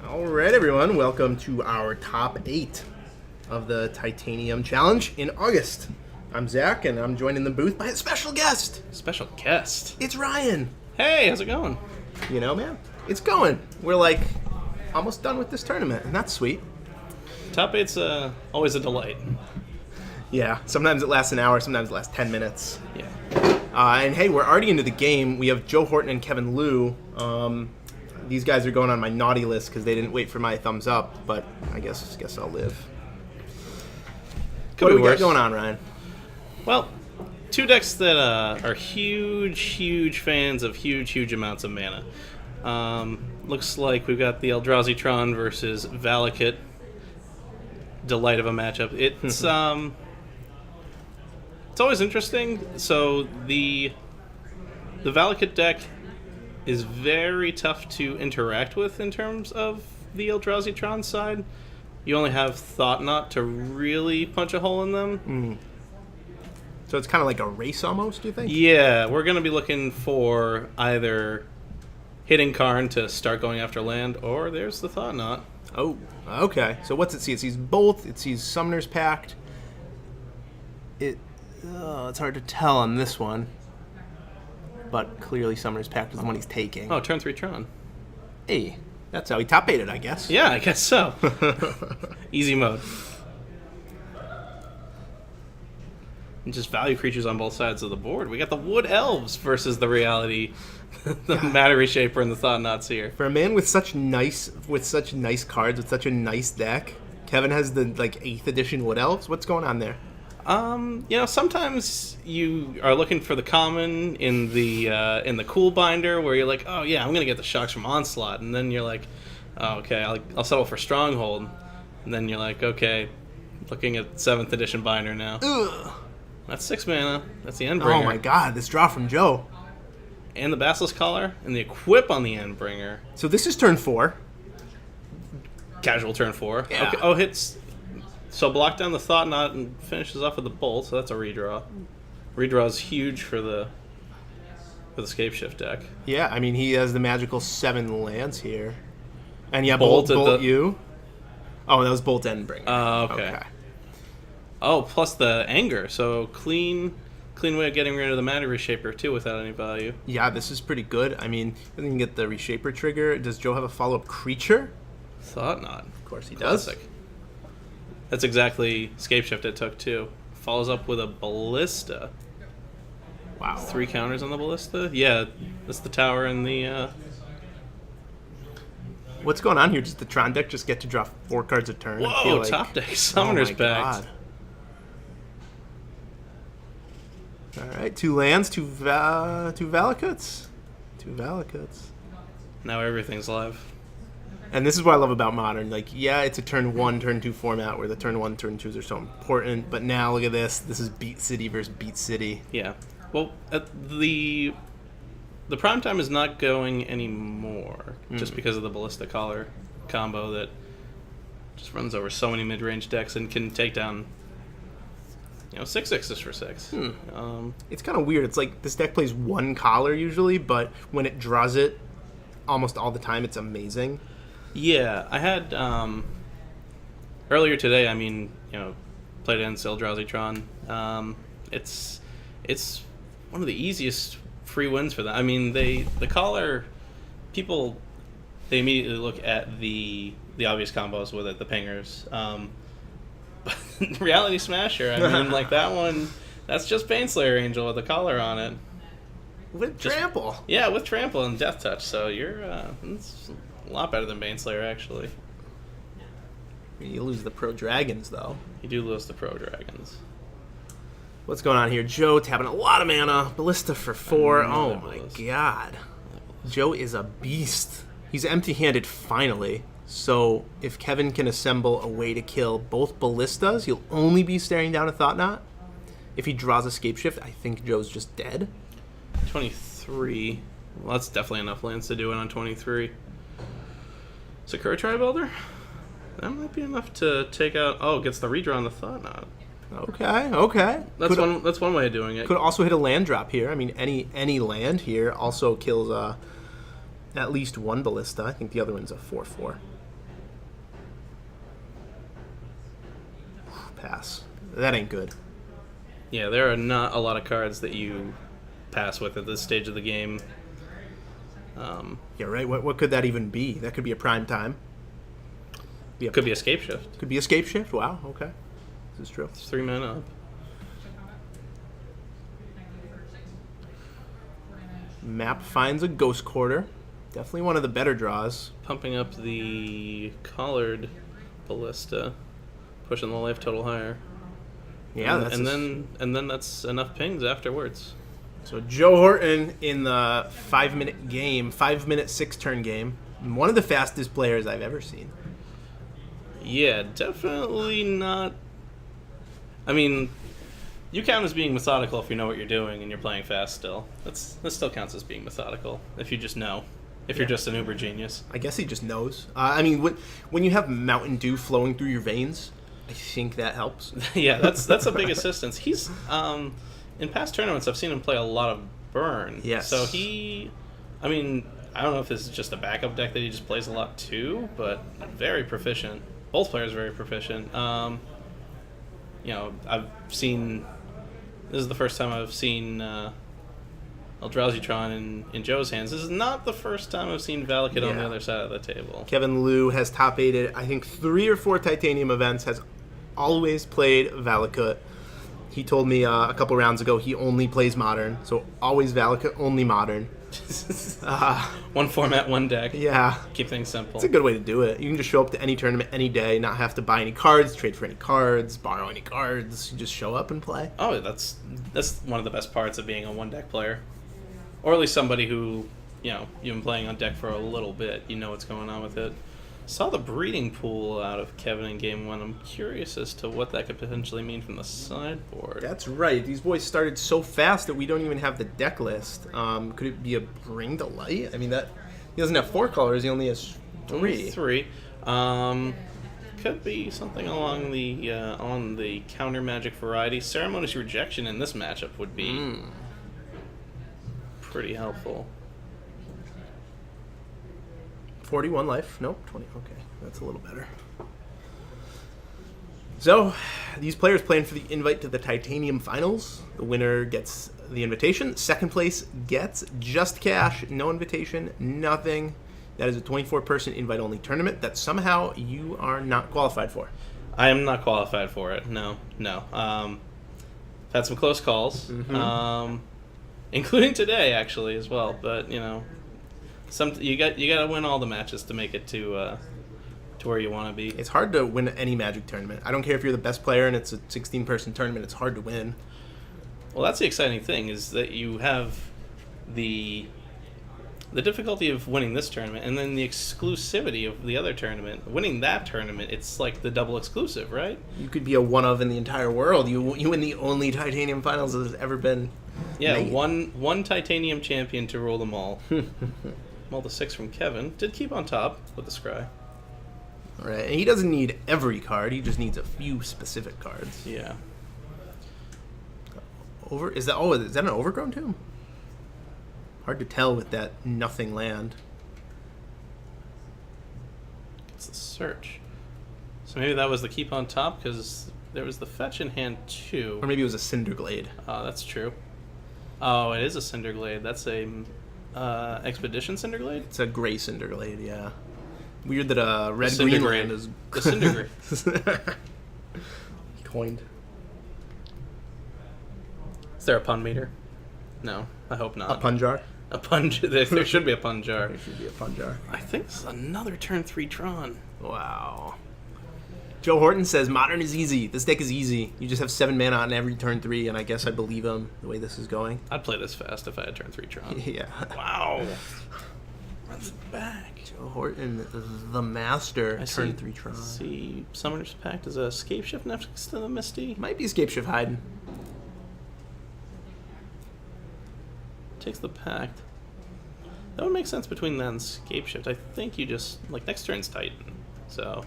All right, everyone. Welcome to our top 8 of the Titanium Challenge in August. I'm Zach, and I'm joined in the booth by a special guest. Special guest? It's Ryan. Hey, how's it going? You know, man, it's going. We're like almost done with this tournament, and that's sweet. Top 8's always a delight. Yeah, sometimes it lasts an hour, sometimes it lasts 10 minutes. Yeah. And hey, we're already into the game. We have Joe Horton and Kevin Liu. These guys are going on my naughty list because they didn't wait for my thumbs up, but I guess I'll live. What do we got going on, Ryan? Well, two decks that are huge fans of huge amounts of mana. Looks like we've got the Eldrazi Tron versus Valakut. Delight of a matchup. It's always interesting. So the Valakut deck is very tough to interact with in terms of the Eldrazi Tron side. You only have Thought-Knot to really punch a hole in them. So it's kind of like a race almost, do you think? Yeah, we're going to be looking for either hitting Karn to start going after land, or there's the Thought-Knot. Oh, okay. So what's it see? It sees both. It sees Summoner's Pact. It's hard to tell on this one. But clearly Summoner's Pact is the one he's taking. Oh, turn 3 Tron. Hey, that's how he top-8'd, I guess. Yeah, I guess so. Easy mode. And just value creatures on both sides of the board. We got the Wood Elves versus the Reality, the Matter Reshaper, and the Thought-Knots here. For a man with such nice cards, with such a nice deck, Kevin has the 8th edition Wood Elves. What's going on there? Sometimes you are looking for the common in the cool binder where you're like, oh yeah, I'm gonna get the Shocks from Onslaught, and then you're like, oh, okay, I'll settle for Stronghold, and then you're like, okay, looking at 7th edition binder now. Ugh. That's 6 mana. That's the Endbringer. Oh my god, this draw from Joe. And the Basilisk Collar and the Equip on the Endbringer. So this is turn 4. Casual turn 4. Yeah. Okay. Oh, hits. So block down the Thought-Knot and finishes off with the Bolt, so that's a redraw. Redraw is huge for the Scapeshift deck. Yeah, I mean, he has the magical 7 lands here. And yeah, Bolt Bolt you. Oh, that was Bolt Endbringer. Okay. Oh, plus the Anger, so clean way of getting rid of the Matter Reshaper, too, without any value. Yeah, this is pretty good. I mean, you can get the Reshaper trigger. Does Joe have a follow-up creature? Thought-Knot. Of course he does. Classic. That's exactly Scapeshift it took, too. Follows up with a Ballista. Wow. 3 counters on the Ballista? Yeah, that's the tower and the... What's going on here? Does the Tron deck just get to draw 4 cards a turn? Whoa, top deck. Summoner's Pact. All right, 2 lands, 2 Valakuts. 2 Valakuts. Now everything's live. And this is what I love about Modern. Yeah, it's a turn 1, turn 2 format where the turn 1, turn 2s are so important. But now, look at this. This is Beat City versus Beat City. Yeah. Well, the Primetime is not going anymore just because of the Ballista Collar combo that just runs over so many mid-range decks and can take down 6/6s for 6. It's kind of weird. It's like this deck plays 1 collar usually, but when it draws it almost all the time, it's amazing. Yeah, I had earlier today. Played against Eldrazi Tron. It's one of the easiest free wins for them. I mean, the collar people, they immediately look at the obvious combos with it, the pingers. But Reality Smasher, that one, that's just Baneslayer Angel with a collar on it. With trample. Yeah, with trample and Death Touch. So you're it's a lot better than Baneslayer, actually. You lose the Pro Dragons, though. You do lose the Pro Dragons. What's going on here? Joe tapping a lot of mana. Ballista for 4. Oh my god. Joe is a beast. He's empty-handed finally. So if Kevin can assemble a way to kill both Ballistas, he'll only be staring down a Thought-Knot. If he draws a Scapeshift, I think Joe's just dead. 23. Well, that's definitely enough lands to do it on 23. Sakura Tri-Builder? That might be enough to take out... Oh, gets the redraw on the Thought-Knot. Okay. That's one way of doing it. Could also hit a land drop here. I mean, any land here also kills at least 1 Ballista. I think the other one's a 4/4. pass. That ain't good. Yeah, there are not a lot of cards that you pass with at this stage of the game. Yeah, right. What could that even be? That could be a prime time. Could be Escape Shift. Could be Escape Shift. Wow. Okay, this is true. It's 3 mana up. Map finds a Ghost Quarter. Definitely one of the better draws. Pumping up the Collared Ballista, pushing the life total higher. Yeah, and then that's enough pings afterwards. So Joe Horton in the 5-minute game, 5-minute 6-turn game, one of the fastest players I've ever seen. Yeah, definitely not. I mean, you count as being methodical if you know what you're doing and you're playing fast still. That still counts as being methodical if you just know. If you're just an uber genius. I guess he just knows. I mean, when you have Mountain Dew flowing through your veins, I think that helps. Yeah, that's a big assistance. He's in past tournaments I've seen him play a lot of Burn. Yes. So I mean, I don't know if this is just a backup deck that he just plays a lot too, but very proficient. Both players are very proficient. I've seen. This is the first time I've seen Eldrazi Tron in Joe's hands. This is not the first time I've seen Valakut on the other side of the table. Kevin Liu has top-8'd, I think, 3 or 4 Titanium events, has always played Valakut. He told me a couple rounds ago he only plays Modern, so always Valakut, only Modern. One format, one deck. Yeah. Keep things simple. It's a good way to do it. You can just show up to any tournament any day, not have to buy any cards, trade for any cards, borrow any cards. You just show up and play. Oh, that's one of the best parts of being a one-deck player. Or at least somebody who, you've been playing on deck for a little bit. You know what's going on with it. Saw the breeding pool out of Kevin in Game 1. I'm curious as to what that could potentially mean from the sideboard. That's right. These boys started so fast that we don't even have the deck list. Could it be a Bring to Light? I mean, he doesn't have 4 colors. He only has 3. 3. Could be something along the on the counter magic variety. Ceremonious Rejection in this matchup would be pretty helpful. 41 life. Nope, 20. Okay, that's a little better. So, these players playing for the invite to the Titanium Finals. The winner gets the invitation. Second place gets just cash, no invitation, nothing. That is a 24-person invite-only tournament that somehow you are not qualified for. I am not qualified for it. No. Had some close calls, including today actually as well. But you got to win all the matches to make it to where you want to be. It's hard to win any Magic tournament. I don't care if you're the best player and it's a 16-person tournament. It's hard to win. Well, that's the exciting thing is that you have the difficulty of winning this tournament and then the exclusivity of the other tournament. Winning that tournament, it's like the double exclusive, right? You could be a one of in the entire world. You win the only Titanium Finals that has ever been made. one Titanium champion to rule them all. Well, the 6 from Kevin did keep on top with the Scry. All right, and he doesn't need every card. He just needs a few specific cards. Yeah. Is that an Overgrown Tomb? Hard to tell with that nothing land. It's the search. So maybe that was the keep on top because there was the fetch in hand too. Or maybe it was a Cinderglade. Oh, that's true. Oh, it is a Cinderglade. That's a Expedition Cinderglade? It's a gray Cinderglade, yeah. Weird that a red-green land is... The Cinderglade. Coined. Is there a pun meter? No, I hope not. A pun jar? A pun jar. There should be a pun jar. There should be a pun jar. I think this is another turn 3 Tron. Wow. Joe Horton says, Modern is easy. This deck is easy. You just have 7 mana on every turn 3, and I guess I believe him the way this is going. I'd play this fast if I had turn 3 Tron. Yeah. Wow. Runs it back. Joe Horton, the master, turn 3 Tron. See, Summoner's Pact is a Escape Shift next to the Misty. Might be Escape Shift hiding. Takes the Pact. That would make sense between that and Escape Shift. I think you just, next turn's Titan. So...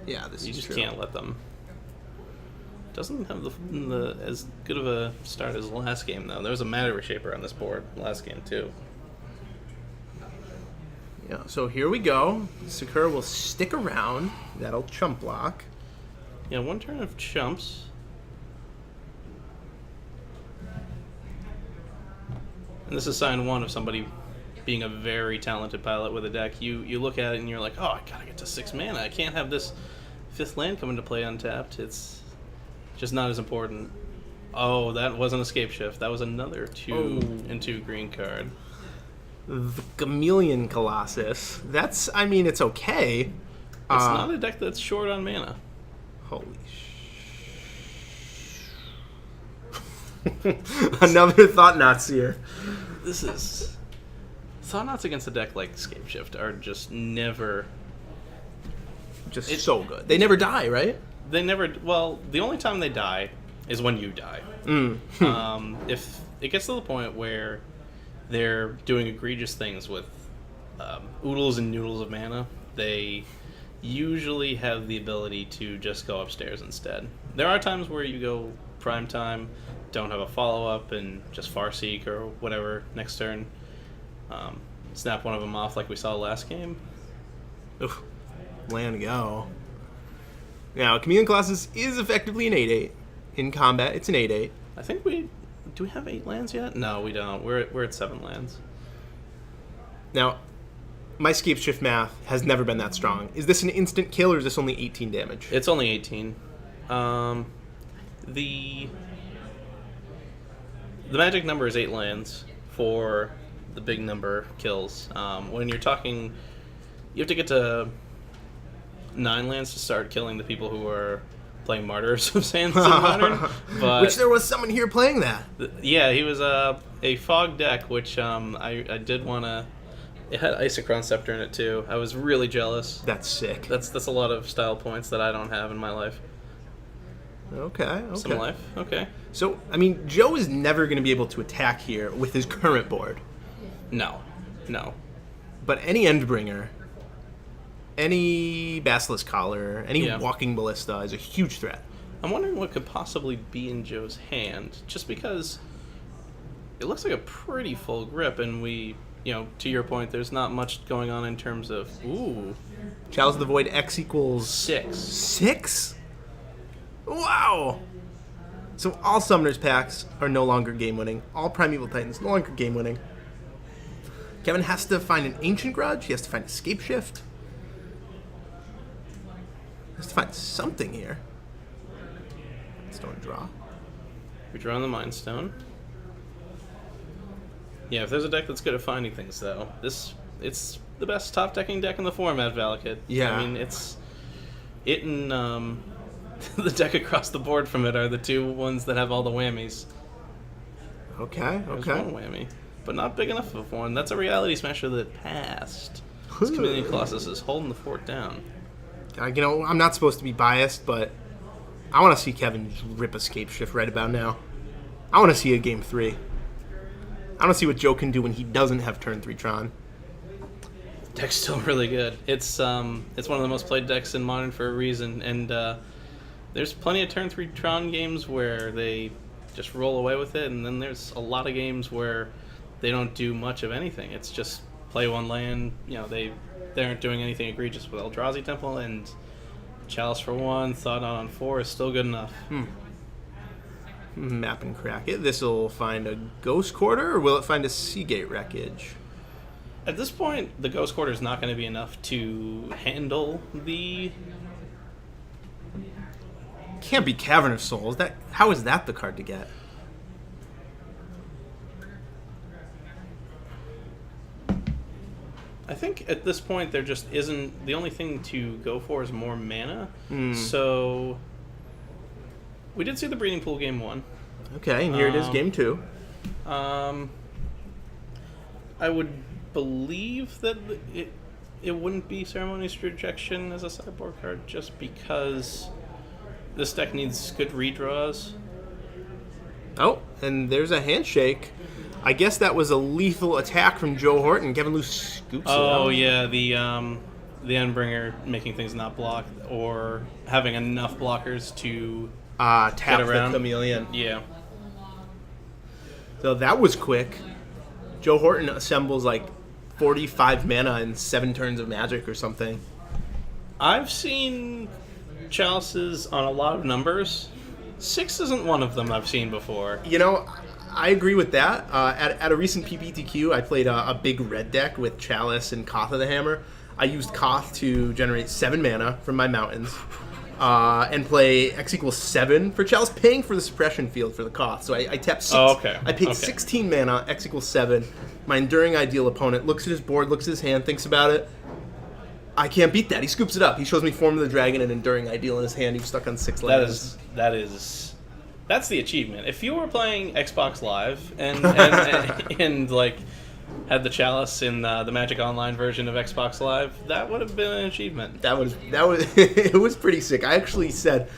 Yeah, this you is just true. can't let them. Doesn't have the as good of a start as last game though. There was a Matter Reshaper on this board last game too. Yeah, so here we go. Sakura will stick around. That'll chump block. Yeah, one turn of chumps. And this is sign one of somebody being a very talented pilot with a deck. You look at it and you're like, oh, I gotta get to 6 mana. I can't have this 5th land come into play untapped. It's just not as important. Oh, that wasn't Escape Shift. That was another 2 and 2 green card. The Chameleon Colossus. That's, I mean, it's okay. It's not a deck that's short on mana. Holy Another Thought-Knots here. This is... Thought-Knots against a deck like Escape Shift are just never... It's so good. They never die, right? They never... Well, the only time they die is when you die. If it gets to the point where they're doing egregious things with oodles and noodles of mana, they usually have the ability to just go upstairs instead. There are times where you go prime time, don't have a follow-up, and just Farseek or whatever next turn. Snap one of them off like we saw last game. Oof. Land go. Now, Chameleon Colossus is effectively an 8/8. In combat, it's an 8/8. I think do we have 8 lands yet? No, we don't. We're at 7 lands. Now, my Escape Shift math has never been that strong. Is this an instant kill or is this only 18 damage? It's only 18. The magic number is 8 lands for the big number kills. When you're talking, you have to get to 9 lands to start killing the people who are playing Martyrs of Sands in Modern. But which there was someone here playing that. Yeah, he was a fog deck, which I did want to... It had Isochron Scepter in it too. I was really jealous. That's sick. That's a lot of style points that I don't have in my life. Okay. Some life, okay. So, I mean, Joe is never going to be able to attack here with his current board. No. But any Endbringer, any Basilisk Collar, any Walking Ballista is a huge threat. I'm wondering what could possibly be in Joe's hand, just because it looks like a pretty full grip, and we, to your point, there's not much going on in terms of, Chalice of the Void X equals 6. 6? Wow! So all Summoners packs are no longer game-winning. All Primeval Titans no longer game-winning. Kevin has to find an Ancient Grudge. He has to find Escape Shift. He has to find something here. Stone draw. We draw on the Mind Stone. Yeah, if there's a deck that's good at finding things, though, it's the best top-decking deck in the format, Valakut. Yeah. I mean, it and the deck across the board from it are the two ones that have all the whammies. Okay. There's one whammy, but not big enough of one. That's a Reality Smasher that passed. This Chameleon Colossus is holding the fort down. I'm not supposed to be biased, but I want to see Kevin rip Escape Shift right about now. I want to see a Game 3. I want to see what Joe can do when he doesn't have turn 3 Tron. Deck's still really good. It's one of the most played decks in Modern for a reason, and there's plenty of turn 3 Tron games where they just roll away with it, and then there's a lot of games where they don't do much of anything. It's just play one land. They aren't doing anything egregious with Eldrazi Temple, and Chalice for 1, Thought on 4 is still good enough. Map and crack it. This will find a Ghost Quarter, or will it find a Seagate Wreckage? At this point, the Ghost Quarter is not going to be enough to handle the... Can't be Cavern of Souls. How is that the card to get? I think at this point there just isn't... The only thing to go for is more mana. So we did see the Breeding Pool game 1. Okay, and here it is game 2. I would believe that it wouldn't be Ceremonious Rejection as a sideboard card, just because this deck needs good redraws. Oh, and there's a Handshake. I guess that was a lethal attack from Joe Horton. Kevin Lou scoops it out. Yeah, the Endbringer making things not blocked, or having enough blockers to tap get around. the Chameleon. Yeah. So that was quick. Joe Horton assembles like 45 mana in 7 turns of magic or something. I've seen chalices on a lot of numbers. 6 isn't one of them I've seen before. You know, I agree with that. At a recent PPTQ, I played a big red deck with Chalice and Koth of the Hammer. I used Koth to generate 7 mana from my mountains and play X equals 7 for Chalice, paying for the suppression field for the Koth. So I tapped 6. Oh, okay. I paid Okay. 16 mana, X equals 7. My Enduring Ideal opponent looks at his board, looks at his hand, thinks about it. I can't beat that. He scoops it up. He shows me Form of the Dragon and Enduring Ideal in his hand. He was stuck on 6 lands. That's the achievement. If you were playing Xbox Live and like had the Chalice in the Magic Online version of Xbox Live, that would have been an achievement. That was it was pretty sick. I actually said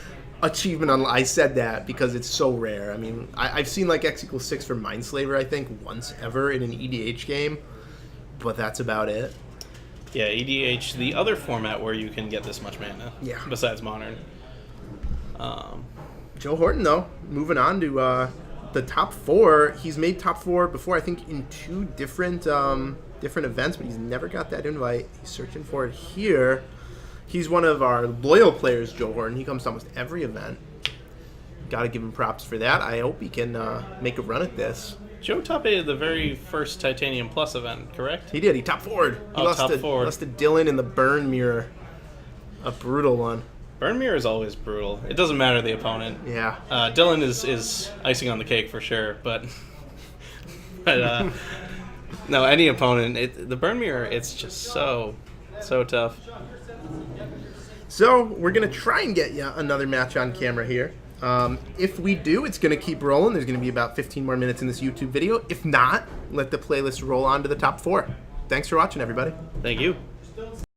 achievement on. I said that because it's so rare. I mean, I've seen like X equals 6 for Mindslaver, I think, once ever in an EDH game, but that's about it. Yeah, EDH, the other format where you can get this much mana. Yeah. Besides Modern. Joe Horton, though, moving on to the top 4. He's made top 4 before, I think, in 2 different events, but he's never got that invite. He's searching for it here. He's one of our loyal players, Joe Horton. He comes to almost every event. Got to give him props for that. I hope he can make a run at this. Joe top-8 the very first Titanium Plus event, correct? He did. He top forward. He lost to Dylan in the Burn Mirror. A brutal one. Burn Mirror is always brutal. It doesn't matter the opponent. Yeah. Dylan is icing on the cake for sure, but no, any opponent. The Burn Mirror, it's just so tough. So we're gonna try and get you another match on camera here. If we do, it's going to keep rolling. There's going to be about 15 more minutes in this YouTube video. If not, let the playlist roll on to the top 4. Thanks for watching, everybody. Thank you.